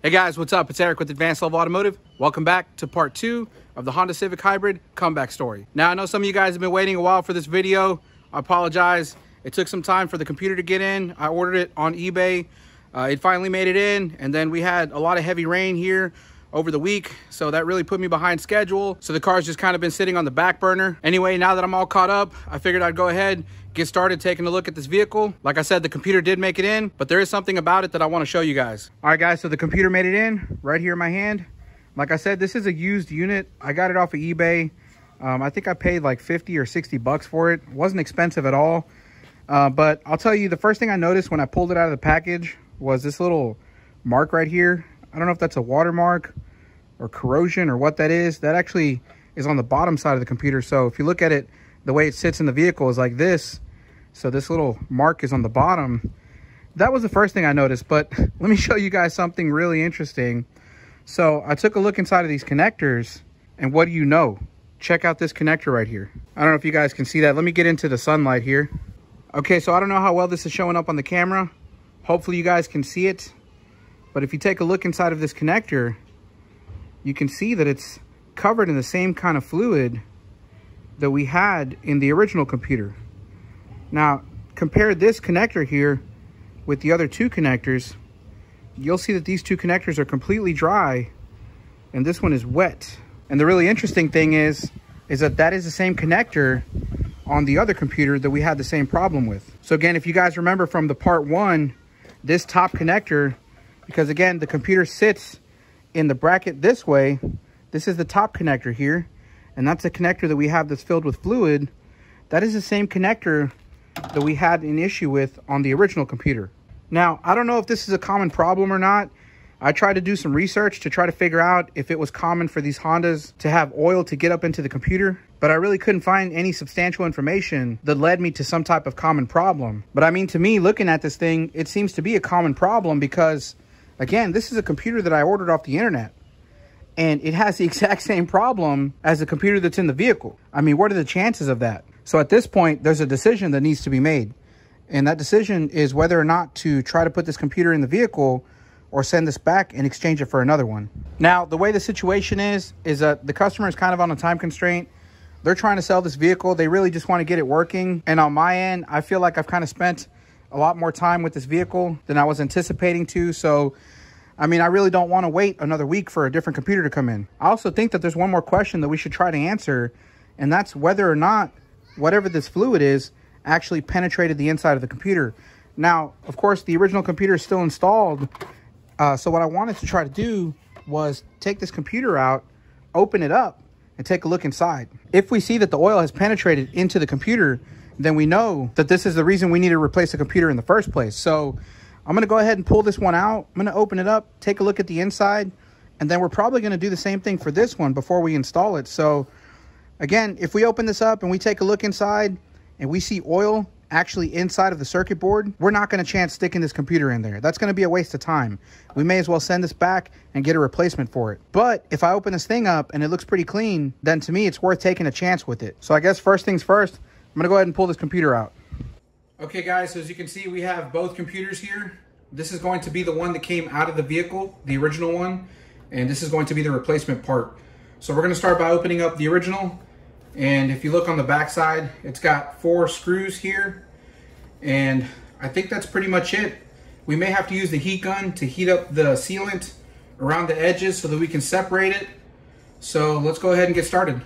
Hey guys, what's up? It's Eric with Advanced Level Automotive. Welcome back to part 2 of the Honda Civic Hybrid comeback story. Now, I know some of you guys have been waiting a while for this video. I apologize. It took some time for the computer to get in. I ordered it on eBay. It finally made it in, and then we had a lot of heavy rain here over the week, so that really put me behind schedule. So the car's just kind of been sitting on the back burner. Anyway, now that I'm all caught up, I figured I'd go ahead, get started taking a look at this vehicle. Like I said, the computer did make it in, but there is something about it that I want to show you guys. All right, guys, so the computer made it in right here in my hand. Like I said, this is a used unit. I got it off of eBay. I think I paid like 50 or 60 bucks for it. It wasn't expensive at all. But I'll tell you, the first thing I noticed when I pulled it out of the package was this little mark right here. I don't know if that's a watermark or corrosion or what that is. That actually is on the bottom side of the computer. So if you look at it, the way it sits in the vehicle is like this. So this little mark is on the bottom. That was the first thing I noticed, but let me show you guys something really interesting. So I took a look inside of these connectors, and what do you know? Check out this connector right here. I don't know if you guys can see that. Let me get into the sunlight here. Okay, so I don't know how well this is showing up on the camera. Hopefully you guys can see it. But if you take a look inside of this connector, you can see that it's covered in the same kind of fluid that we had in the original computer. Now, compare this connector here with the other two connectors. You'll see that these two connectors are completely dry and this one is wet. And the really interesting thing is that is the same connector on the other computer that we had the same problem with. So again, if you guys remember from the part 1, this top connector, because again, the computer sits in the bracket this way, this is the top connector here, and that's a connector that we have that's filled with fluid. That is the same connector that we had an issue with on the original computer. Now, I don't know if this is a common problem or not. I tried to do some research to try to figure out if it was common for these Hondas to have oil to get up into the computer, but I really couldn't find any substantial information that led me to some type of common problem. But I mean, to me, looking at this thing, it seems to be a common problem because, again, this is a computer that I ordered off the internet, and it has the exact same problem as the computer that's in the vehicle. I mean, what are the chances of that? So at this point, there's a decision that needs to be made, and that decision is whether or not to try to put this computer in the vehicle or send this back and exchange it for another one. Now, the way the situation is that the customer is kind of on a time constraint. They're trying to sell this vehicle. They really just want to get it working. And on my end, I feel like I've kind of spent a lot more time with this vehicle than I was anticipating to. So, I mean, I really don't want to wait another week for a different computer to come in. I also think that there's one more question that we should try to answer, and that's whether or not whatever this fluid is actually penetrated the inside of the computer. Now, of course, the original computer is still installed. So what I wanted to try to do was take this computer out, open it up, and take a look inside. If we see that the oil has penetrated into the computer, then we know that this is the reason we need to replace the computer in the first place. So I'm going to go ahead and pull this one out. I'm going to open it up, take a look at the inside, and then we're probably going to do the same thing for this one before we install it. So again, if we open this up and we take a look inside and we see oil actually inside of the circuit board, we're not going to chance sticking this computer in there. That's going to be a waste of time. We may as well send this back and get a replacement for it. But if I open this thing up and it looks pretty clean, then to me, it's worth taking a chance with it. So I guess first things first, I'm going to go ahead and pull this computer out. Okay, guys, so as you can see, we have both computers here. This is going to be the one that came out of the vehicle, the original one, and this is going to be the replacement part. So we're going to start by opening up the original. And if you look on the back side, it's got 4 screws here. And I think that's pretty much it. We may have to use the heat gun to heat up the sealant around the edges so that we can separate it. So let's go ahead and get started.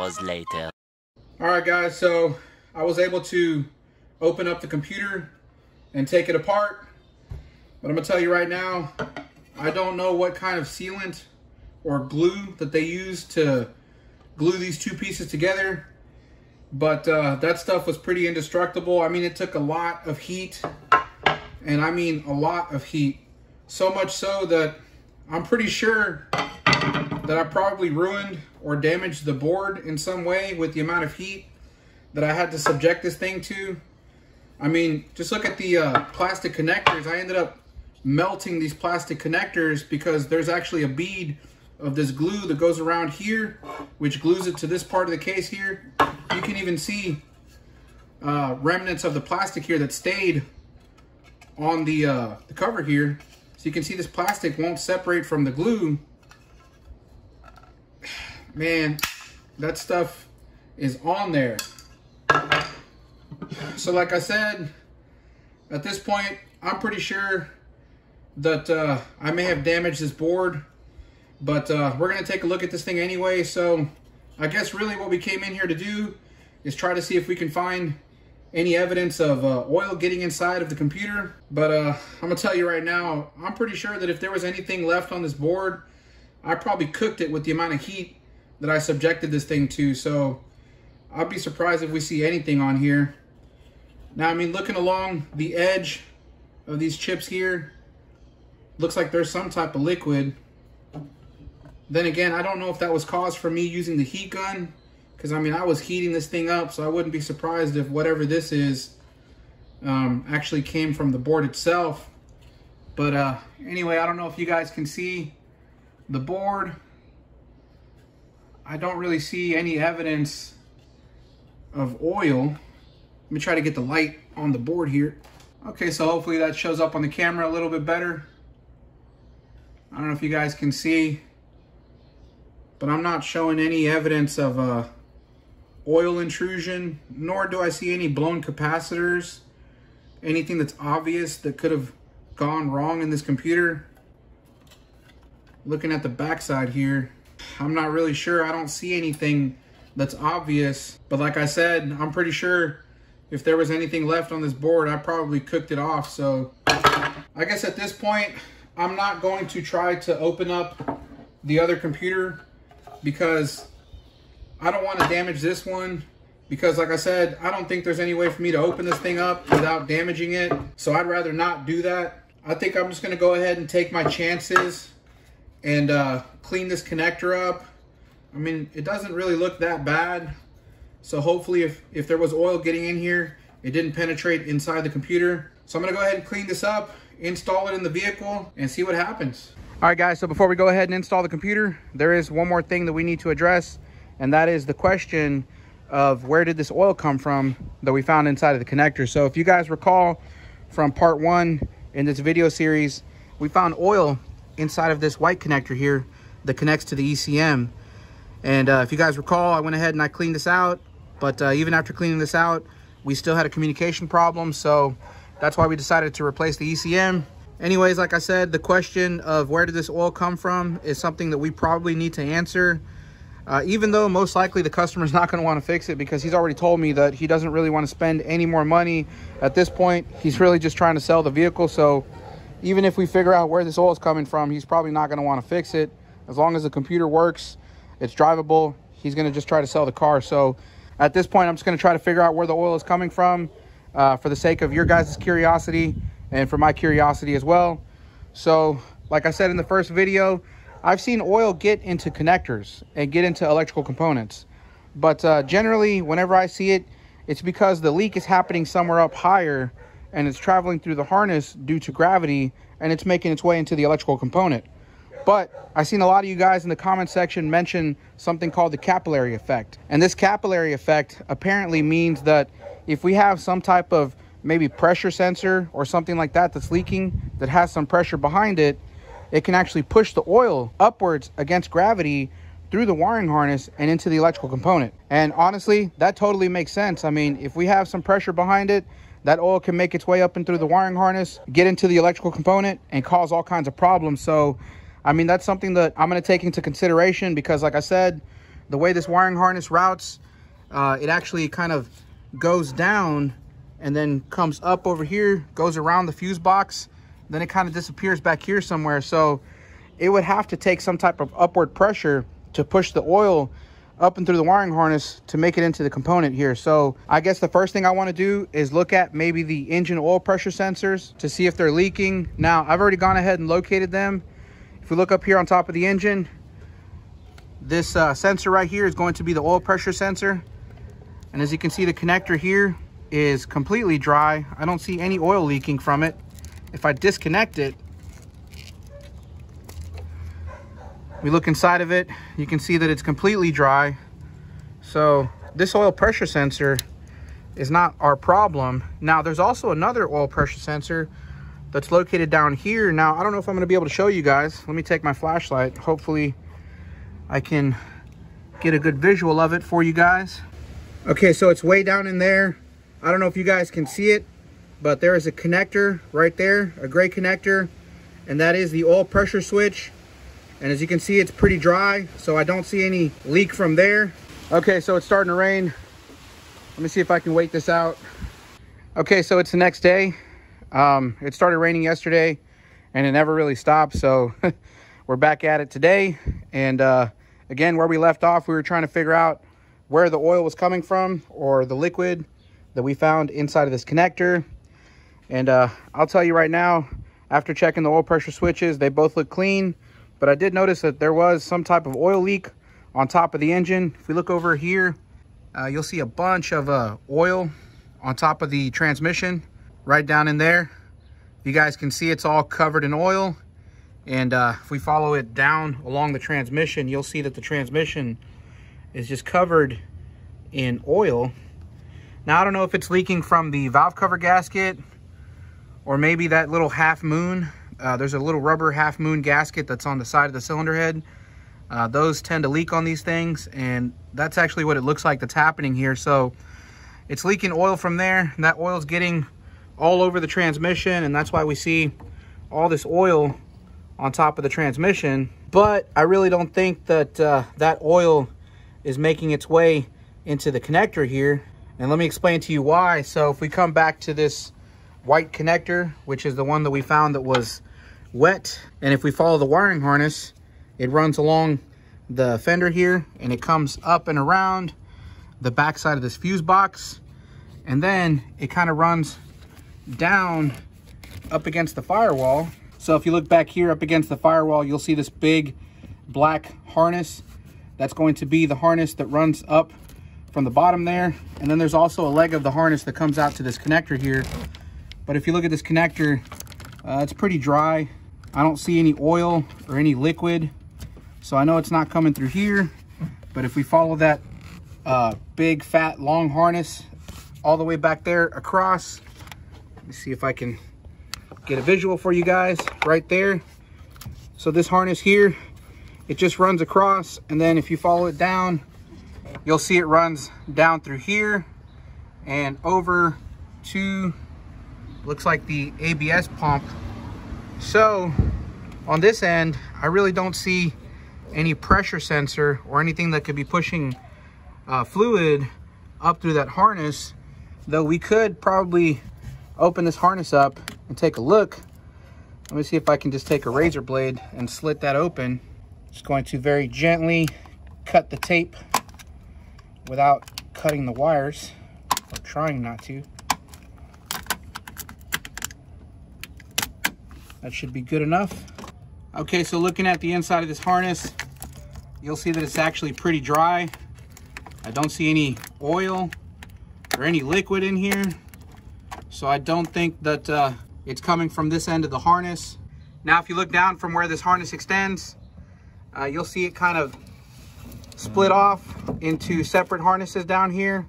hours later. All right, guys, so I was able to open up the computer and take it apart. But I'm gonna tell you right now, I don't know what kind of sealant or glue that they use to glue these two pieces together. But that stuff was pretty indestructible. I mean, it took a lot of heat, and I mean a lot of heat. So much so that I'm pretty sure that I probably ruined or damaged the board in some way with the amount of heat that I had to subject this thing to. I mean, just look at the plastic connectors. I ended up melting these plastic connectors because there's actually a bead of this glue that goes around here, which glues it to this part of the case here. You can even see remnants of the plastic here that stayed on the cover here. So you can see this plastic won't separate from the glue. Man, that stuff is on there. So like I said, at this point, I'm pretty sure that I may have damaged this board, but we're gonna take a look at this thing anyway. So I guess really what we came in here to do is try to see if we can find any evidence of oil getting inside of the computer. But I'm gonna tell you right now, I'm pretty sure that if there was anything left on this board, I probably cooked it with the amount of heat that I subjected this thing to. So I'll be surprised if we see anything on here. Now, I mean, looking along the edge of these chips here, looks like there's some type of liquid. Then again, I don't know if that was caused from me using the heat gun, because I mean, I was heating this thing up, so I wouldn't be surprised if whatever this is actually came from the board itself. But anyway, I don't know if you guys can see the board. I don't really see any evidence of oil. Let me try to get the light on the board here. Okay, so hopefully that shows up on the camera a little bit better. I don't know if you guys can see, but I'm not showing any evidence of oil intrusion, nor do I see any blown capacitors, anything that's obvious that could have gone wrong in this computer. Looking at the backside here, I'm not really sure. I don't see anything that's obvious, but like I said, I'm pretty sure if there was anything left on this board, I probably cooked it off. So I guess at this point, I'm not going to try to open up the other computer because I don't want to damage this one, because like I said, I don't think there's any way for me to open this thing up without damaging it. So I'd rather not do that. I think I'm just going to go ahead and take my chances and clean this connector up. I mean, it doesn't really look that bad. So hopefully if there was oil getting in here, it didn't penetrate inside the computer. So I'm gonna go ahead and clean this up, install it in the vehicle, and see what happens. All right, guys, so before we go ahead and install the computer, there is one more thing that we need to address, and that is the question of where did this oil come from that we found inside of the connector. So if you guys recall from part 1 in this video series, we found oil inside of this white connector here that connects to the ECM. And if you guys recall, I went ahead and I cleaned this out, but even after cleaning this out, we still had a communication problem. So that's why we decided to replace the ECM. Anyways, like I said, the question of where did this oil come from is something that we probably need to answer. Even though most likely the customer's not gonna wanna fix it, because he's already told me that he doesn't really wanna spend any more money at this point. He's really just trying to sell the vehicle. So even if we figure out where this oil is coming from, he's probably not gonna wanna fix it. As long as the computer works, it's drivable, he's gonna just try to sell the car. So at this point, I'm just gonna try to figure out where the oil is coming from for the sake of your guys' curiosity and for my curiosity as well. So like I said in the first video, I've seen oil get into connectors and get into electrical components. But generally, whenever I see it, it's because the leak is happening somewhere up higher and it's traveling through the harness due to gravity, and it's making its way into the electrical component. But I've seen a lot of you guys in the comment section mention something called the capillary effect. And this capillary effect apparently means that if we have some type of maybe pressure sensor or something like that that's leaking, that has some pressure behind it, it can actually push the oil upwards against gravity through the wiring harness and into the electrical component. And honestly, that totally makes sense. I mean, if we have some pressure behind it, that oil can make its way up and through the wiring harness, get into the electrical component, and cause all kinds of problems. So I mean, that's something that I'm going to take into consideration, because like I said, the way this wiring harness routes, it actually kind of goes down and then comes up over here, goes around the fuse box, then it kind of disappears back here somewhere. So it would have to take some type of upward pressure to push the oil up and through the wiring harness to make it into the component here. So I guess the first thing I want to do is look at maybe the engine oil pressure sensors to see if they're leaking. Now, I've already gone ahead and located them. If we look up here on top of the engine, this sensor right here is going to be the oil pressure sensor. And as you can see, the connector here is completely dry. I don't see any oil leaking from it. If I disconnect it, we look inside of it, you can see that it's completely dry. So this oil pressure sensor is not our problem. Now, there's also another oil pressure sensor that's located down here. Now, I don't know if I'm gonna be able to show you guys. Let me take my flashlight. Hopefully I can get a good visual of it for you guys. Okay, so it's way down in there. I don't know if you guys can see it, but there is a connector right there, a gray connector, and that is the oil pressure switch. And as you can see, it's pretty dry, so I don't see any leak from there. Okay, so it's starting to rain. Let me see if I can wait this out. Okay, so it's the next day. It started raining yesterday and it never really stopped. So we're back at it today. And again, where we left off, we were trying to figure out where the oil was coming from, or the liquid that we found inside of this connector. And I'll tell you right now, after checking the oil pressure switches, they both look clean. But I did notice that there was some type of oil leak on top of the engine. If we look over here, you'll see a bunch of oil on top of the transmission right down in there. You guys can see it's all covered in oil. And if we follow it down along the transmission, you'll see that the transmission is just covered in oil. Now, I don't know if it's leaking from the valve cover gasket or maybe that little half moon. There's a little rubber half moon gasket that's on the side of the cylinder head. Those tend to leak on these things, and that's actually what it looks like that's happening here. So it's leaking oil from there, and that oil's getting all over the transmission, and that's why we see all this oil on top of the transmission. But I really don't think that that oil is making its way into the connector here. And let me explain to you why. So if we come back to this white connector, which is the one that we found that was wet, and if we follow the wiring harness, it runs along the fender here and it comes up and around the back side of this fuse box, and then it kind of runs down up against the firewall. So if you look back here up against the firewall, you'll see this big black harness. That's going to be the harness that runs up from the bottom there, and then there's also a leg of the harness that comes out to this connector here. But if you look at this connector, it's pretty dry. I don't see any oil or any liquid, so I know it's not coming through here. But if we follow that big, fat, long harness all the way back there across, let me see if I can get a visual for you guys right there. So this harness here, it just runs across, and then if you follow it down, you'll see it runs down through here and over to, looks like the ABS pump. So on this end, I really don't see any pressure sensor or anything that could be pushing fluid up through that harness, though we could probably open this harness up and take a look. Let me see if I can just take a razor blade and slit that open. Just going to very gently cut the tape without cutting the wires, or trying not to. That should be good enough. Okay, so looking at the inside of this harness, you'll see that it's actually pretty dry. I don't see any oil or any liquid in here. So I don't think that it's coming from this end of the harness. Now, if you look down from where this harness extends, you'll see it kind of split off into separate harnesses down here.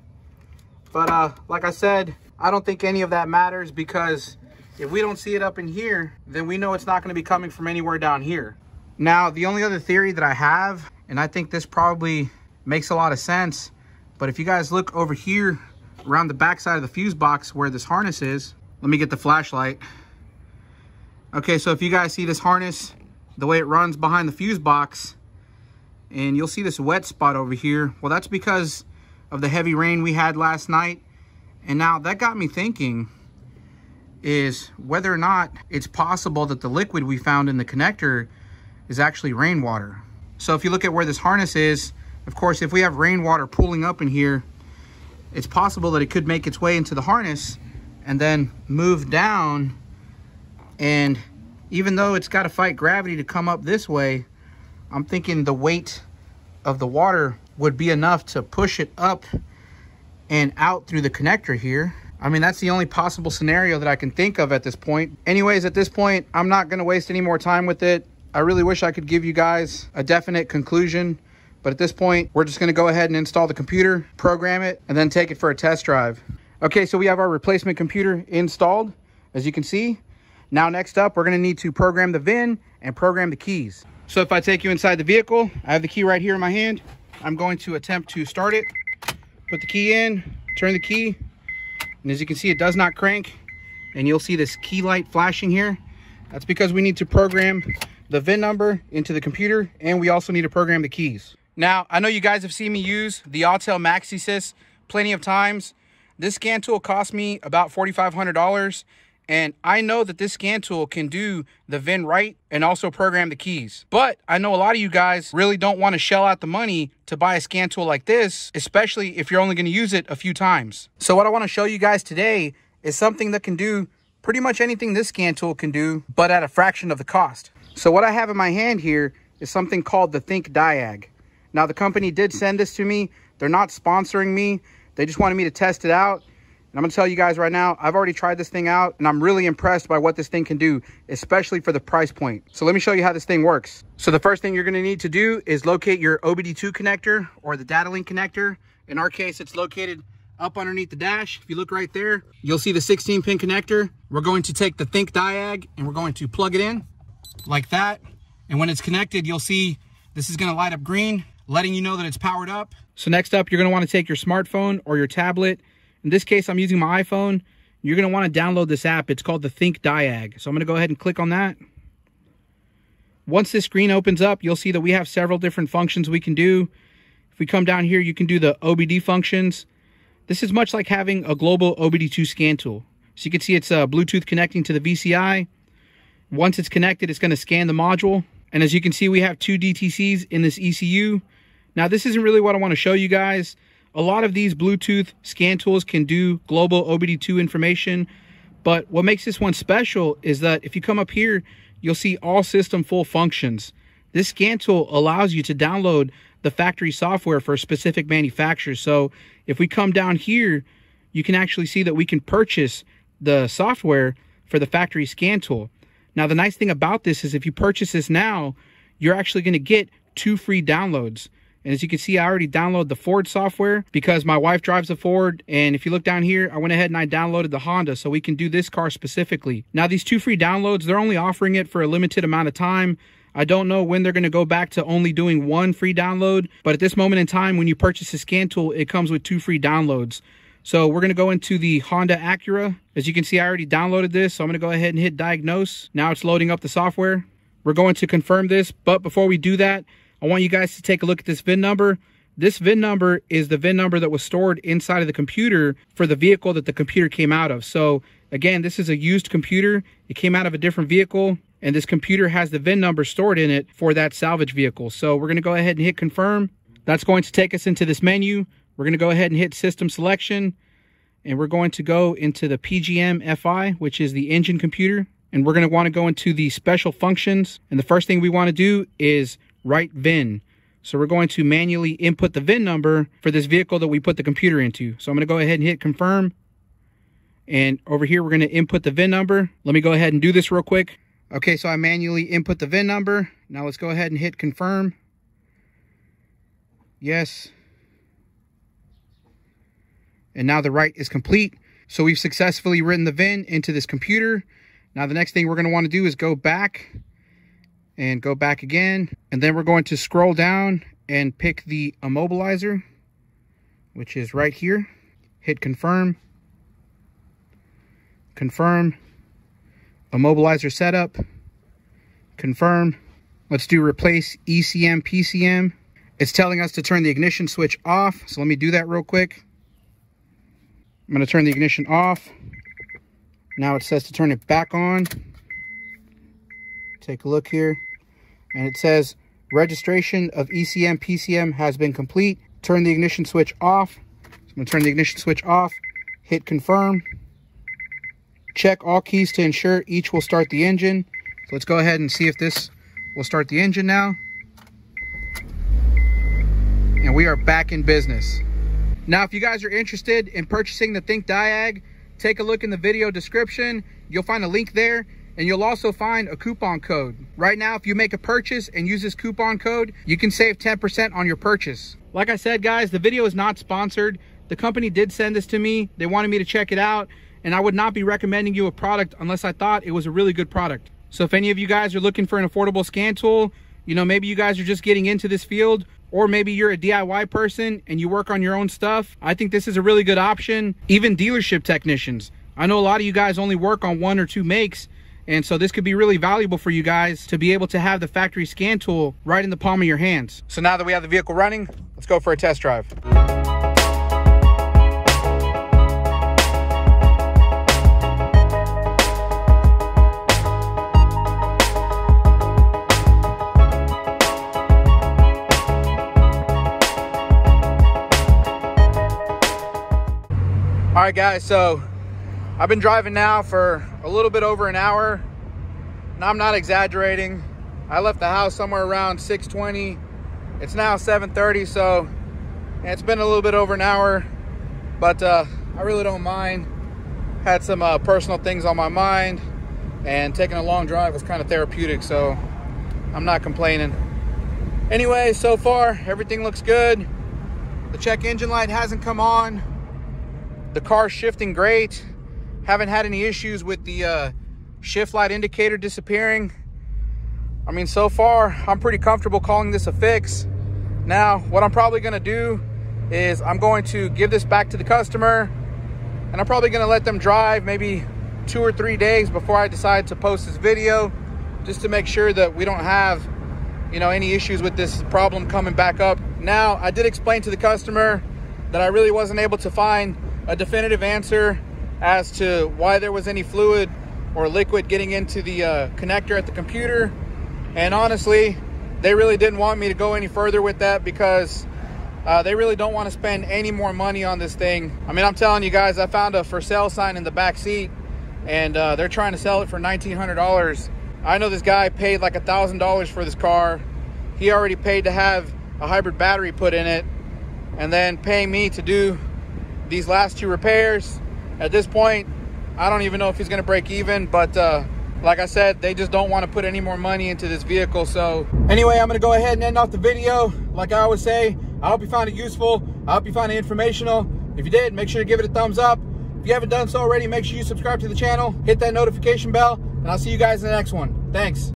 But like I said, I don't think any of that matters, because if we don't see it up in here, then we know it's not going to be coming from anywhere down here. Now, the only other theory that I have, and I think this probably makes a lot of sense, but if you guys look over here around the back side of the fuse box where this harness is, let me get the flashlight. Okay, so if you guys see this harness, the way it runs behind the fuse box, and you'll see this wet spot over here. Well, that's because of the heavy rain we had last night. And now that got me thinking is whether or not it's possible that the liquid we found in the connector is actually rainwater. So if you look at where this harness is, of course, if we have rainwater pooling up in here, it's possible that it could make its way into the harness and then move down. And even though it's got to fight gravity to come up this way, I'm thinking the weight of the water would be enough to push it up and out through the connector here. I mean, that's the only possible scenario that I can think of at this point. Anyways, at this point, I'm not going to waste any more time with it. I really wish I could give you guys a definite conclusion, but at this point, we're just going to go ahead and install the computer, program it, and then take it for a test drive. Okay, so we have our replacement computer installed, as you can see. Now, next up, we're going to need to program the VIN and program the keys. So if I take you inside the vehicle, I have the key right here in my hand. I'm going to attempt to start it, put the key in, turn the key, and as you can see, it does not crank. And you'll see this key light flashing here. That's because we need to program the VIN number into the computer, and we also need to program the keys. Now, I know you guys have seen me use the Autel MaxiSys plenty of times. This scan tool cost me about $4,500. And I know that this scan tool can do the VIN right and also program the keys. But I know a lot of you guys really don't want to shell out the money to buy a scan tool like this, especially if you're only going to use it a few times. So what I want to show you guys today is something that can do pretty much anything this scan tool can do, but at a fraction of the cost. So what I have in my hand here is something called the Think Diag. Now, the company did send this to me. They're not sponsoring me. They just wanted me to test it out. And I'm going to tell you guys right now, I've already tried this thing out, and I'm really impressed by what this thing can do, especially for the price point. So let me show you how this thing works. So the first thing you're going to need to do is locate your OBD2 connector or the data link connector. In our case, it's located up underneath the dash. If you look right there, you'll see the 16-pin connector. We're going to take the Think Diag and we're going to plug it in like that. And when it's connected, you'll see this is going to light up green, letting you know that it's powered up. So next up, you're going to want to take your smartphone or your tablet. In this case, I'm using my iPhone. You're going to want to download this app. It's called the Think Diag. So I'm going to go ahead and click on that. Once this screen opens up, you'll see that we have several different functions we can do. If we come down here, you can do the OBD functions. This is much like having a global OBD2 scan tool. So you can see it's Bluetooth connecting to the VCI. Once it's connected, it's going to scan the module. And as you can see, we have 2 DTCs in this ECU. Now, this isn't really what I want to show you guys. A lot of these Bluetooth scan tools can do global OBD2 information, but what makes this one special is that if you come up here, you'll see all system full functions. This scan tool allows you to download the factory software for a specific manufacturer. So if we come down here, you can actually see that we can purchase the software for the factory scan tool. Now, the nice thing about this is if you purchase this now, you're actually going to get 2 free downloads. And as you can see, I already downloaded the Ford software because my wife drives a Ford. And if you look down here, I went ahead and I downloaded the Honda so we can do this car specifically. Now, these 2 free downloads, they're only offering it for a limited amount of time. I don't know when they're going to go back to only doing 1 free download. But at this moment in time, when you purchase the scan tool, it comes with 2 free downloads. So we're going to go into the Honda Acura. As you can see, I already downloaded this. So I'm going to go ahead and hit diagnose. Now it's loading up the software. We're going to confirm this. But before we do that, I want you guys to take a look at this VIN number. This VIN number is the VIN number that was stored inside of the computer for the vehicle that the computer came out of. So again, this is a used computer. It came out of a different vehicle, and this computer has the VIN number stored in it for that salvage vehicle. So we're going to go ahead and hit confirm. That's going to take us into this menu. We're going to go ahead and hit system selection, and we're going to go into the PGM FI, which is the engine computer. And we're going to want to go into the special functions. And the first thing we want to do is write VIN. So we're going to manually input the VIN number for this vehicle that we put the computer into. So I'm going to go ahead and hit confirm. And over here, we're going to input the VIN number. Let me go ahead and do this real quick. Okay, so I manually input the VIN number. Now let's go ahead and hit confirm. Yes. And now the write is complete. So we've successfully written the VIN into this computer. Now the next thing we're going to want to do is go back and go back again. And then we're going to scroll down and pick the immobilizer, which is right here. Hit confirm. Confirm. Immobilizer setup. Confirm. Let's do replace ECM, PCM. It's telling us to turn the ignition switch off. So let me do that real quick. I'm going to turn the ignition off. Now it says to turn it back on. Take a look here. And it says registration of ECM PCM has been complete. Turn the ignition switch off. So I'm going to turn the ignition switch off. Hit confirm. Check all keys to ensure each will start the engine. So let's go ahead and see if this will start the engine now. And we are back in business. Now, if you guys are interested in purchasing the Think Diag, take a look in the video description. You'll find a link there, and you'll also find a coupon code. Right now, if you make a purchase and use this coupon code, you can save 10% on your purchase. Like I said, guys, the video is not sponsored. The company did send this to me. They wanted me to check it out, and I would not be recommending you a product unless I thought it was a really good product. So if any of you guys are looking for an affordable scan tool, you know, maybe you guys are just getting into this field, or maybe you're a DIY person and you work on your own stuff, I think this is a really good option. Even dealership technicians. I know a lot of you guys only work on 1 or 2 makes, and so this could be really valuable for you guys to be able to have the factory scan tool right in the palm of your hands. So now that we have the vehicle running, let's go for a test drive. All right, guys, so I've been driving now for a little bit over an hour, and I'm not exaggerating. I left the house somewhere around 6:20. It's now 7:30, so it's been a little bit over an hour, but I really don't mind. Had some personal things on my mind, and taking a long drive was kind of therapeutic, so I'm not complaining. Anyway, so far, everything looks good. The check engine light hasn't come on. The car's shifting great. Haven't had any issues with the shift light indicator disappearing. I mean, so far, I'm pretty comfortable calling this a fix. Now, what I'm probably gonna do is I'm going to give this back to the customer, and I'm probably gonna let them drive maybe 2 or 3 days before I decide to post this video, just to make sure that we don't have, you know, any issues with this problem coming back up. Now, I did explain to the customer that I really wasn't able to find a definitive answer as to why there was any fluid or liquid getting into the connector at the computer. And honestly, they really didn't want me to go any further with that because they really don't want to spend any more money on this thing. I mean, I'm telling you guys, I found a for sale sign in the back seat, and they're trying to sell it for $1,900. I know this guy paid like $1,000 for this car. He already paid to have a hybrid battery put in it, and then paying me to do these last 2 repairs. At this point, I don't even know if he's gonna break even, but like I said, they just don't want to put any more money into this vehicle. So anyway, I'm gonna go ahead and end off the video. Like I always say, I hope you found it useful. I hope you found it informational. If you did, make sure to give it a thumbs up. If you haven't done so already, make sure you subscribe to the channel, hit that notification bell, and I'll see you guys in the next one. Thanks.